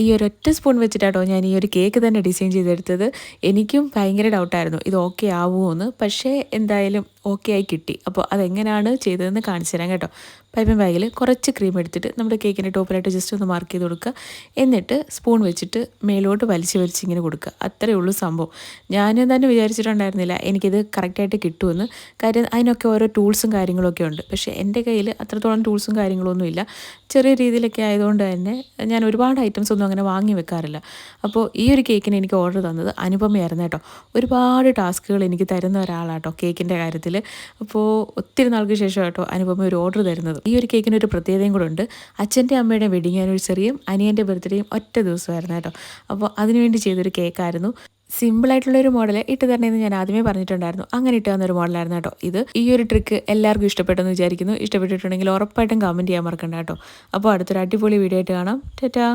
ഈ ഒരൊറ്റ സ്പൂൺ വെച്ചിട്ടാട്ടോ ഞാൻ ഈ ഒരു കേക്ക് തന്നെ ഡിസൈൻ ചെയ്തെടുത്തത്. എനിക്കും ഭയങ്കര ഡൗട്ടായിരുന്നു ഇത് ഓക്കെ ആവുമോ എന്ന്. പക്ഷേ എന്തായാലും ഓക്കെ ആയി കിട്ടി. അപ്പോൾ അതെങ്ങനെയാണ് ചെയ്തതെന്ന് കാണിച്ചു തരാം കേട്ടോ. പൈപ്പിംഗ് ബാഗിൽ കുറച്ച് ക്രീം എടുത്തിട്ട് നമ്മുടെ കേക്കിൻ്റെ ടോപ്പിലായിട്ട് ജസ്റ്റ് ഒന്ന് മാർക്ക് ചെയ്ത് കൊടുക്കുക. എന്നിട്ട് സ്പൂൺ വെച്ചിട്ട് മേലോട്ട് വലിച്ച് ഇങ്ങനെ കൊടുക്കുക. അത്രയേ ഉള്ളൂ സംഭവം. ഞാൻ തന്നെ വിചാരിച്ചിട്ടുണ്ടായിരുന്നില്ല എനിക്കിത് കറക്റ്റായിട്ട് കിട്ടുമെന്ന്. കാര്യം അതിനൊക്കെ ഓരോ ടൂൾസും കാര്യങ്ങളൊക്കെ ഉണ്ട്. പക്ഷേ എൻ്റെ കയ്യിൽ അത്രത്തോളം ടൂൾസും കാര്യങ്ങളൊന്നുമില്ല. ചെറിയ രീതിയിലൊക്കെ ആയതുകൊണ്ട് തന്നെ ഞാൻ ഒരുപാട് ഐറ്റംസ് ഒന്നും അങ്ങനെ വാങ്ങി വെക്കാറില്ല. അപ്പോൾ ഈ ഒരു കേക്കിന് എനിക്ക് ഓർഡർ തന്നത് അനുപമയായിരുന്നു കേട്ടോ. ഒരുപാട് ടാസ്കുകൾ എനിക്ക് തരുന്ന ഒരാളാട്ടോ കേക്കിൻ്റെ കാര്യത്തിൽ. അപ്പോൾ ഒത്തിരി നാൾക്ക് ശേഷം കേട്ടോ അനുപമ ഒരു ഓർഡർ തരുന്നത്. ഈ ഒരു കേക്കിന് ഒരു പ്രത്യേകതയും കൂടെ ഉണ്ട്. അച്ഛൻ്റെ അമ്മയുടെ വെഡിങ് ആനിവേഴ്സറിയും അനിയൻ്റെ ബർത്ത്ഡേയും ഒറ്റ ദിവസമായിരുന്നു കേട്ടോ. അപ്പോൾ അതിനുവേണ്ടി ചെയ്തൊരു കേക്കായിരുന്നു. സിമ്പിളായിട്ടുള്ളൊരു മോഡൽ ഇട്ട് തരണമെന്ന് ഞാൻ ആദ്യമേ പറഞ്ഞിട്ടുണ്ടായിരുന്നു. അങ്ങനെ ഇട്ട് തന്നൊരു മോഡലായിരുന്നു കേട്ടോ ഇത്. ഈ ഒരു ട്രിക്ക് എല്ലാവർക്കും ഇഷ്ടപ്പെട്ടെന്ന് വിചാരിക്കുന്നു. ഇഷ്ടപ്പെട്ടിട്ടുണ്ടെങ്കിൽ ഉറപ്പായിട്ടും കമൻറ്റ് ചെയ്യാൻ മറക്കണ്ട കേട്ടോ. അപ്പോൾ അടുത്തൊരു അടിപൊളി വീഡിയോ ആയിട്ട് കാണാം. ടാറ്റാ.